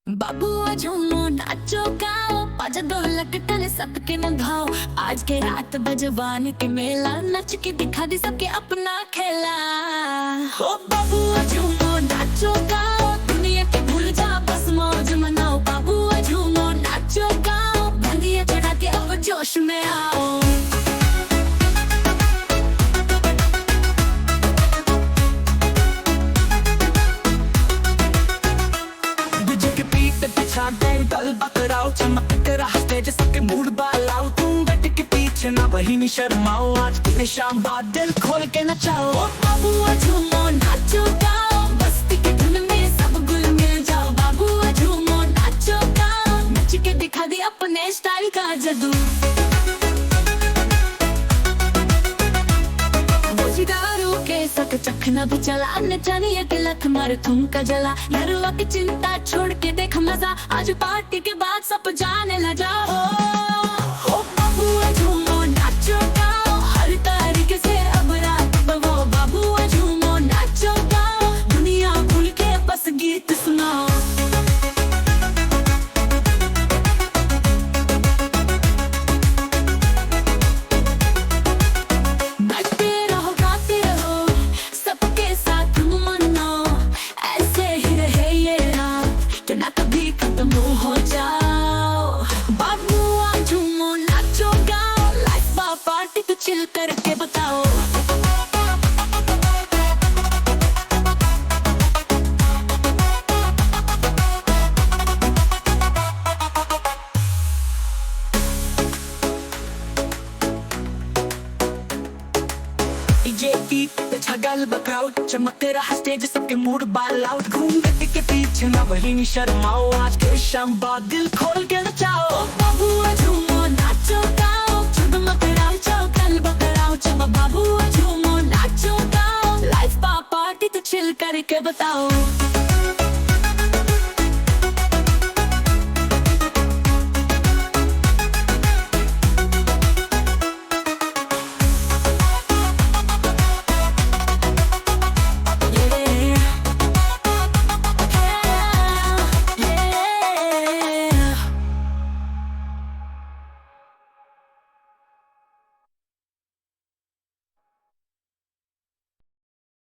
बाबू झूमो नाचो गाओ बाजा ढोलक टले सबके निभाओ। आज के रात बजवान के मेला नच के दिखा दी सबके अपना खेला। ओ बाबू झूमो नाचो गाओ दुनिया के भूल जा बस मौज मनाओ। बाबू झूमो नाचो गाओ बंदिया चढ़ा के अब जोश में आओ। दल बकराओ चमक कर स्टेज सबके मूड बालाओ। तुम बैठ के पीछे ना वही नहीं शर्माओ। आज की शाम बाद दिल खोल के नचाओ। बाबू झूमो नाचो गाओ मस्ती की धुन में सब गुल मिल जाओ। बाबू झूमो नाचो गाओ नच के दिखा दी अपने स्टाइल का जादू। सक चखना भी चला नचानी एक लख मार ठुमका जला। नरवा की चिंता छोड़ के देख मजा आज पार्टी के बाद सब जाने लगा। ओ बाबू झूमो नाचो गाओ हर तरीके से अब रात बवो। बाबू झूमो नाचो गाओ दुनिया भूल के बस गीत सुनाओ। हो जाओ बाबू झूमो नाचो गाओ लाइफ पार्टी तो चिल करके बताओ। छगल बकराओ चमक रहा स्टेज सबके मूड बालाओ। घूम के पीछे ना वही नहीं शर्माओ। आज के शाम बाद दिल खोल के नचाओ। बाबू झूमो नाचो गाओ चमक रहा चौकल बकराओ चमक। बाबू झूमो नाचो गाओ लाइफ पार्टी तो चिल करके बताओ।